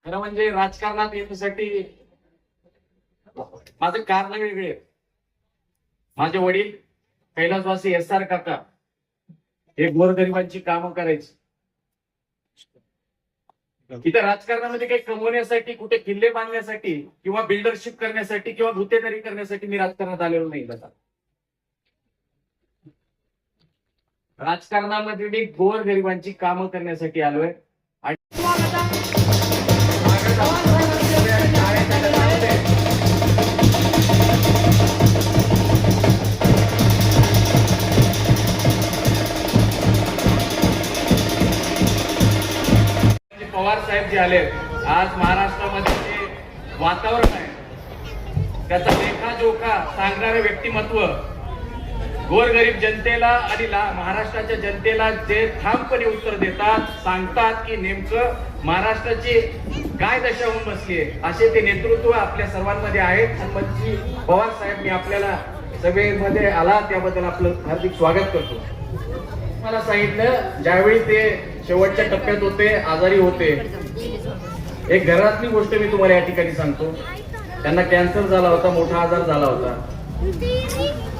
खरं म्हणजे राजकारणात येण्यासाठी माझं कारण वेगळे. माझे वडील कैलासवासी SR काका हे गोरगरिबांची कामं करायचे. इथं राजकारणामध्ये काही कमवण्यासाठी, कुठे किल्ले बांधण्यासाठी किंवा बिल्डरशिप करण्यासाठी किंवा गुत्तेदारी करण्यासाठी मी राजकारणात आलेलो नाही. दादा, राजकारणामध्ये मी गोरगरिबांची कामं करण्यासाठी आलोय. पवार साहेब जे आले आज महाराष्ट्रामध्ये जे वातावरण आहे त्याचा लेखाजोखा सांगणारे व्यक्तिमत्व, गोरगरीब जनतेला आणि महाराष्ट्राच्या जनतेला जे ठामपणे उत्तर देतात, सांगतात की नेमकं महाराष्ट्राची काय दशा होऊन बसली आहे, असे ते नेतृत्व आपल्या सर्वांमध्ये आहेत. आणि पवार साहेब, मी आपल्याला सभेमध्ये आला त्याबद्दल आपलं हार्दिक स्वागत करतो. मला सांगितलं ज्यावेळी ते शेवटच्या टप्प्यात होते, आजारी होते, एक घरातली गोष्ट मी तुम्हाला या ठिकाणी सांगतो. त्यांना कॅन्सर झाला होता, मोठा आजार झाला होता.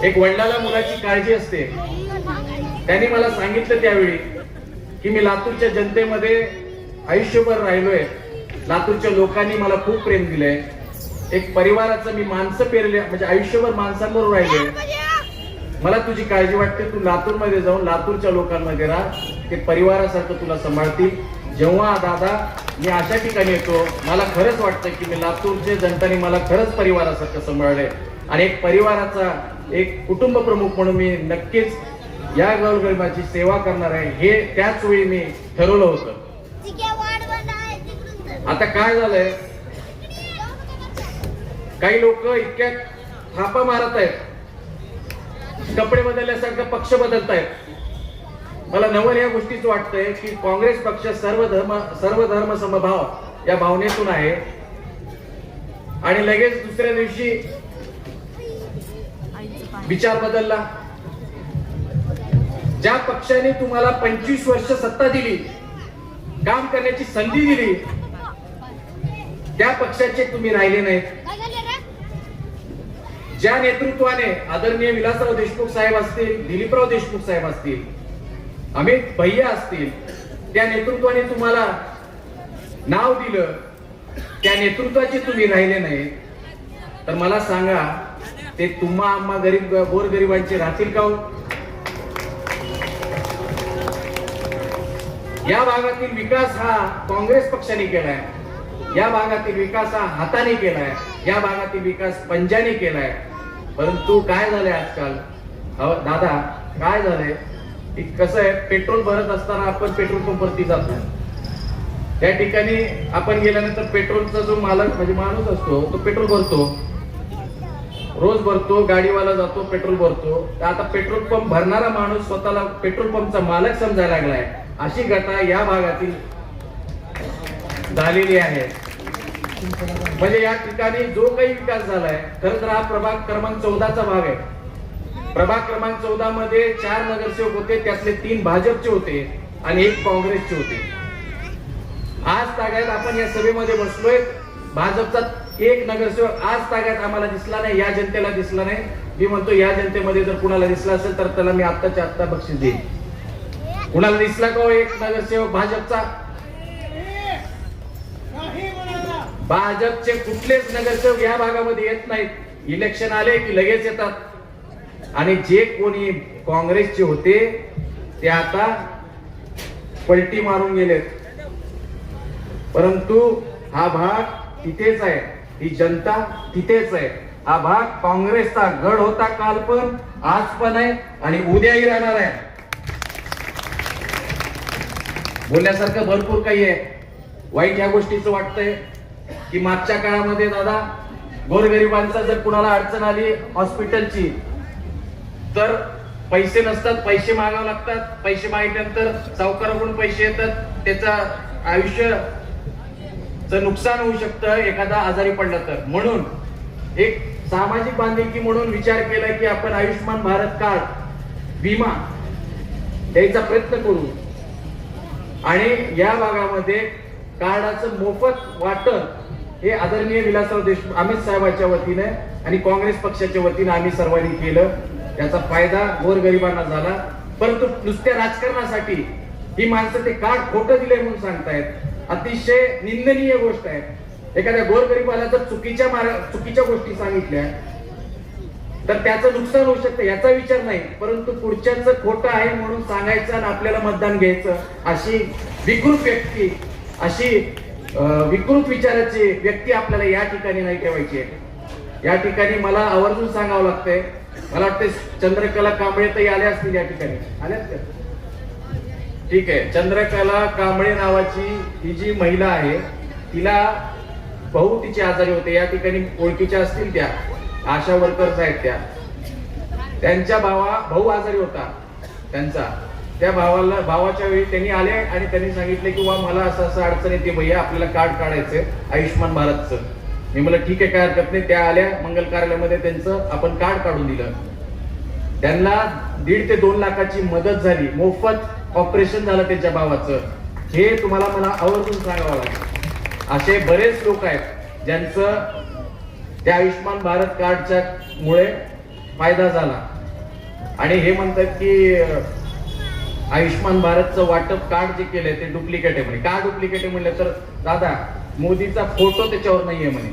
एक वडिलाला मुलाची काळजी असते. त्यांनी मला सांगितलं त्यावेळी की मी लातूरच्या जनतेमध्ये आयुष्यभर राहिलोय, लातूरच्या लोकांनी मला खूप प्रेम दिलंय, एक परिवाराचं मी माणसं पेरले, म्हणजे आयुष्यभर माणसांबरोबर राहिलोय. मला तुझी काळजी वाटते, तू लातूरमध्ये जाऊन लातूरच्या लोकांमध्ये राहा, ते परिवारासारखं तुला सांभाळतील. जेव्हा दादा मी अशा ठिकाणी येतो, मला खरंच वाटतं की मी लातूरच्या जनताने मला खरंच परिवारासारखं सांभाळलंय आणि एक परिवाराचा एक कुटुंब प्रमुख म्हणून मी नक्कीच या गोरगरिबाची सेवा करणार आहे, हे त्याच वेळी मी ठरवलं होतं. आता काय झालंय, काही लोक इतक्या थापा मारत आहेत, कपडे बदलल्यासारखं पक्ष बदलतायत. मला नवल या गोष्टीच वाटतंय की काँग्रेस पक्ष सर्व धर्म समभाव या भावनेतून आहे आणि लगेच दुसऱ्या दिवशी विचार बदलला. ज्या पक्षाने तुम्हाला 25 वर्ष सत्ता दिली, काम करण्याची संधी दिली, त्या पक्षाचे तुम्ही राहिले नाहीत. ज्या नेतृत्वाने आदरणीय विलासराव देशमुख साहेब असतील, दिलीपराव देशमुख साहेब असतील, अमित भैया असतील, त्या नेतृत्वाने तुम्हाला नाव दिलं, त्या नेतृत्वाचे तुम्ही राहिले नाही, तर मला सांगा ते तुम्हा आम्हा गोरगरिबांचे राहतील का? या भागातील विकास हा काँग्रेस पक्षाने केलाय, या भागातील विकास हा हाताने केलाय, या भागातील विकास पंजाने केलाय. परंतु काय झालंय आजकाल दादा, काय झालंय की कसं आहे, पेट्रोल भरत असताना आपण पेट्रोल पंपवरती जातो, त्या ठिकाणी आपण गेल्यानंतर पेट्रोलचा जो मालक म्हणजे माणूस असतो तो पेट्रोल भरतो, रोज भरतो, गाडीवाला जातो पेट्रोल भरतो. आता पेट्रोल पंप भरणारा माणूस स्वतःला पेट्रोल पंपचा मालक समजायला लागलाय. अशी घटना या भागातील झालेली आहे. म्हणजे या ठिकाणी जो काही विकास झालाय, खरं तर हा प्रभाग क्रमांक 14चा भाग आहे. प्रभाग क्रमांक 14 मध्ये 4 नगरसेवक होते, त्यातले 3 भाजपचे होते आणि 1 काँग्रेसचे होते. आज तागायत आपण या सभेमध्ये बसलोय, भाजपचा 1 नगरसेवक आज तागायत आम्हाला दिसला नाही, या जनतेला दिसला नाही. मी म्हणतो या जनतेमध्ये जर कुणाला दिसला असेल तर त्याला मी आत्ताच्या आत्ता बक्षीस देईन. कुणाला दिसला का 1 नगरसेवक भाजपचा? भाजपचे कुठलेच नगरसेवक या भागामध्ये येत नाहीत. इलेक्शन आले की लगेच येतात. आणि जे कोणी काँग्रेसचे होते ते आता पलटी मारून गेलेत. परंतु हा भाग तिथेच आहे, ही जनता तिथेच आहे. हा भाग काँग्रेसचा गड होता काल पण, आज पण आहे आणि उद्याही राहणार आहे. बोलण्यासारखं भरपूर काही आहे. वाईट या गोष्टीचं वाटतंय की मागच्या काळामध्ये दादा गोरगरिबांचा जर कुणाला अडचण आली हॉस्पिटलची तर पैसे नसतात, पैसे मागावे लागतात. पैसे मागितल्यानंतर सावकाराकडून पैसे येतात, त्याचा आयुष्याचं नुकसान होऊ शकतं एखादा आजारी पडला तर. म्हणून एक सामाजिक बांधिलकी म्हणून विचार केला की आपण आयुष्यमान भारत कार्ड विमा द्यायचा प्रयत्न करू आणि या भागामध्ये कार्डाचं मोफत वाटप हे आदरणीय विलासराव देशमुख अमित साहेबांच्या वतीने आणि काँग्रेस पक्षाच्या वतीने आम्ही सर्वांनी केलं. त्याचा फायदा गोरगरिबांना झाला. परंतु नुसत्या राजकारणासाठी ही माणसं ते कार्ड खोटं दिले म्हणून सांगतायत. अतिशय निंदनीय गोष्ट आहे. एखाद्या गोरगरिबाला जर चुकीच्या गोष्टी सांगितल्या तर त्याचं नुकसान होऊ शकतं याचा विचार नाही, परंतु पुढच्याचं खोटं आहे म्हणून सांगायचं आणि आपल्याला मतदान घ्यायचं, अशी विकृत व्यक्ती, अशी विकृत विचाराची व्यक्ती आपल्याला या ठिकाणी नाही ठेवायची आहे. या ठिकाणी मला आवर्जून सांगावं लागतंय. मला वाटतं चंद्रकला कांबळे ताई आल्या असतील या ठिकाणी. आल्यात का? ठीक आहे. चंद्रकला कांबळे नावाची ही जी महिला आहे, तिला भाऊ तिचे आजारी होते. या ठिकाणी ओळखीच्या असतील त्या आशा वर्कर्स आहेत त्यांच्या भाऊ आजारी होता त्यांचा. त्या भावाच्या वेळी त्यांनी आले आणि त्यांनी सांगितले की वा मला असं अडचण येते भैया, आपल्याला कार्ड काढायचंय आयुष्यमान भारतचं. मी मला ठीक आहे, काय हरकत नाही. त्या आल्या मंगल कार्यालयामध्ये, त्यांचं आपण कार्ड काढून दिलं. त्यांना 1.5 ते 2 लाखाची मदत झाली. मोफत ऑपरेशन झालं त्यांच्या भावाचं. हे तुम्हाला मला आवर्जून सांगावं लागेल. असे बरेच लोक आहेत ज्यांचं त्या आयुष्यमान भारत कार्डच्या मुळे फायदा झाला आणि हे म्हणतात की आयुष्यमान भारतचं वाटप कार्ड जे केलंय ते डुप्लिकेट आहे म्हणे. का डुप्लिकेट आहे म्हणलं तर दादा मोदीचा फोटो त्याच्यावर नाहीये म्हणे.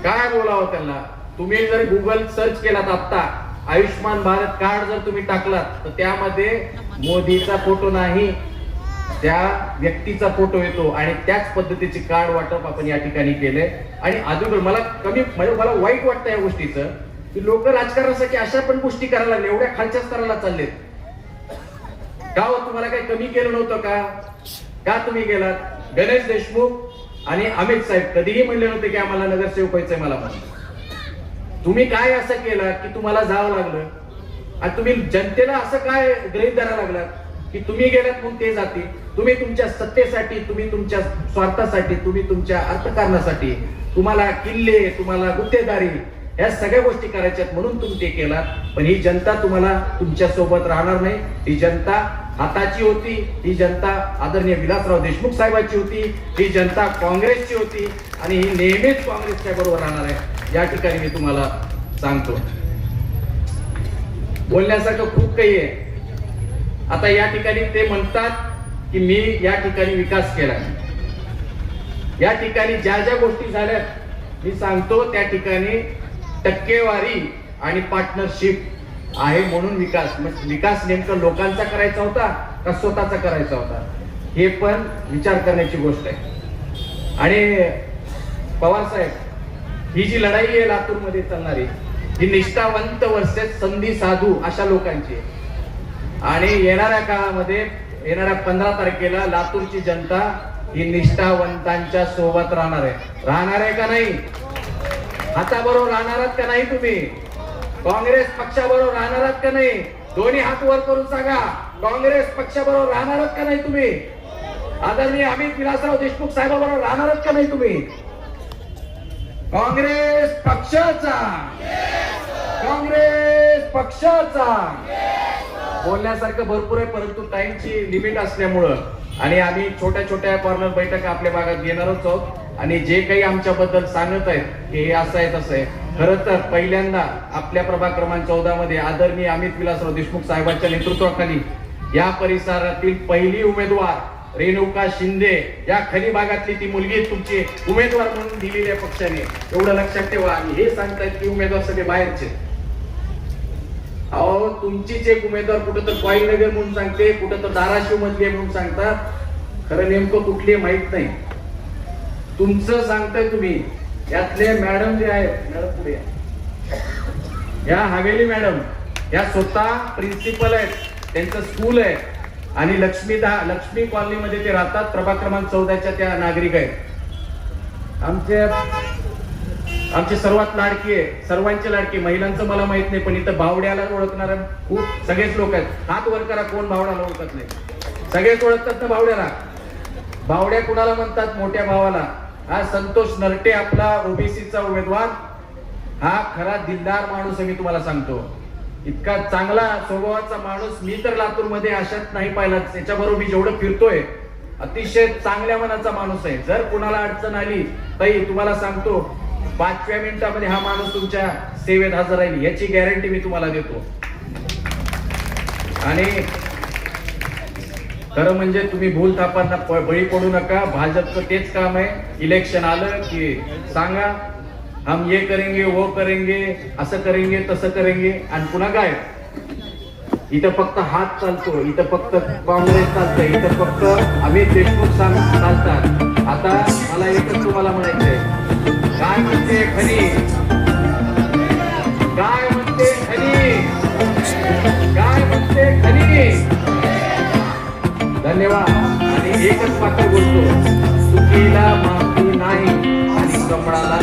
काय बोलावं त्यांना? तुम्ही जर गुगल सर्च केलात आता आयुष्यमान भारत कार्ड जर तुम्ही टाकलात तर त्यामध्ये मोदीचा फोटो नाही, त्या व्यक्तीचा फोटो येतो आणि त्याच पद्धतीचे कार्ड वाटप आपण या ठिकाणी केलंय. आणि अजून मला वाईट वाटतं या गोष्टीचं की लोक राजकारणासाठी अशा पण गोष्टी करायला लागले, एवढ्या खालच्या स्तराला चाललेत. का हो, तुम्हाला काही कमी केलं नव्हतं का तुम्ही गेलात? गणेश देशमुख आणि अमित साहेब कधीही म्हणले नव्हते की आम्हाला नगरसेवक व्हायचंय मला म्हणून. तुम्ही काय असं केलं की तुम्हाला जावं लागलं आणि तुम्ही जनतेला असं काय गृहीत धरायला लागलात की तुम्ही गेलात म्हणून ते जातील? तुम्ही तुमच्या सत्तेसाठी, तुम्ही तुमच्या स्वार्थासाठी, तुम्ही तुमच्या अर्थकारणासाठी, तुम्हाला किल्ले, तुम्हाला गुत्तेदारी या सगळ्या गोष्टी करायच्यात म्हणून तुम्ही ते केलात. पण ही जनता तुम्हाला तुमच्या सोबत राहणार नाही. ही जनता हाताची होती, ही जनता आदरणीय विलासराव देशमुख साहेबांची होती, ही जनता काँग्रेसची होती आणि ही नेहमीच काँग्रेसच्या बरोबर राहणार आहे. या ठिकाणी मी तुम्हाला सांगतो. बोलण्यासारखं खूप काही आहे. आता या ठिकाणी ते म्हणतात की मी या ठिकाणी विकास केला. या ठिकाणी ज्या ज्या गोष्टी झाल्यात मी सांगतो, त्या ठिकाणी टक्केवारी आणि पार्टनरशिप आहे म्हणून विकास नेमकं लोकांचा करायचा होता का स्वतःचा करायचा होता हे पण विचार करण्याची गोष्ट आहे. आणि पवार साहेब, ही जी लढाई आहे लातूरमध्ये चालणारी, ही निष्ठावंत वर्सेस संधी साधू अशा लोकांची आहे. आणि येणाऱ्या काळामध्ये, येणाऱ्या 15 तारखेला लातूरची जनता ही निष्ठावंतांच्या सोबत राहणार आहे का नाही? हाताबरोबर राहणार आहात का नाही? तुम्ही काँग्रेस पक्षाबरोबर राहणार आहात का नाही? दोन्ही हात वर करून सांगा, काँग्रेस पक्षाबरोबर राहणार आहात का नाही तुम्ही? आदरणीय अमित विलासराव देशमुख साहेबांबरोबर राहणार आहात का नाही तुम्ही? काँग्रेस पक्षाचा, काँग्रेस पक्षाचा. बोलण्यासारखं भरपूर आहे, परंतु टाइमची लिमिट असल्यामुळं आणि आम्ही छोट्या छोट्या कॉर्नर बैठका आपल्या भागात घेणारच आहोत. आणि जे काही आमच्याबद्दल सांगत आहेत की हे असं आहे तसं आहे, खरं तर पहिल्यांदा आपल्या प्रभाग क्रमांक 14 मध्ये आदरणीय अमित विलासराव देशमुख साहेबांच्या नेतृत्वाखाली या परिसरातील पहिली उमेदवार रेणुका शिंदे, या खरी भागातली ती मुलगी तुमची उमेदवार म्हणून दिलेली आहे पक्षाने. एवढं लक्षात ठेवा. आणि हे सांगतायत की उमेदवार सगळे बाहेरचे. अहो, तुमचीच एक उमेदवार कुठं तर नगर म्हणून सांगते, कुठं तर धाराशिव मधली म्हणून सांगतात. खरं नेमकं कुठली माहित नाही. तुमचं सांगताय तुम्ही. यातले मॅडम जे आहेत, मॅडम पुढे या हवेली मॅडम, या स्वतः प्रिन्सिपल आहेत, त्यांचं स्कूल आहे आणि लक्ष्मी कॉलनीमध्ये ते राहतात. प्रभाग क्रमांक 14च्या त्या नागरिक आहेत. आमचे सर्वात लाडकी आहे, सर्वांचे लाडकी. महिलांचं मला माहित नाही, पण इथं बावड्याला ओळखणारे खूप सगळेच लोक आहेत. हात वर करा, कोण बावड्याला ओळखत नाही? सगळेच ओळखतात ना बावड्याला. बावड्या कुणाला म्हणतात? मोठ्या भावाला. हा संतोष नरटे, आपला ओबीसीचा उमेदवार, हा खरा दिलदार माणूस आहे. मी तुम्हाला सांगतो, इतका चांगला स्वभावाचा माणूस मी तर लातूर मध्ये अशात नाही पाहिला. त्याच्याबरोबर मी जेवढं फिरतोय अतिशय चांगल्या मनाचा माणूस आहे. जर कुणाला अडचण आली ताई तुम्हाला सांगतो 5व्या मिनिटामध्ये हा माणूस तुमच्या सेवेत हजर राहील याची गॅरंटी मी तुम्हाला देतो. आणि खरं म्हणजे तुम्ही भूल थापांना बळी पडू नका. भाजपचं तेच काम आहे, इलेक्शन आलं की सांगा हम ये करेंगे वो करेंगे, असं करेंगे तसं करेंगे, आणि पुन्हा काय इथं फक्त हात चालतो, इथं फक्त काँग्रेस चालतंय, इथं फक्त अमित देशमुख चालतात. आता मला एकच तुम्हाला म्हणायचंय, काय म्हणते खनी, काय म्हणते खनी, काय म्हणते खनी. धन्यवाद. आणि एकच मात्र बोलतो, चुकीला माफी नाही आणि कमळाला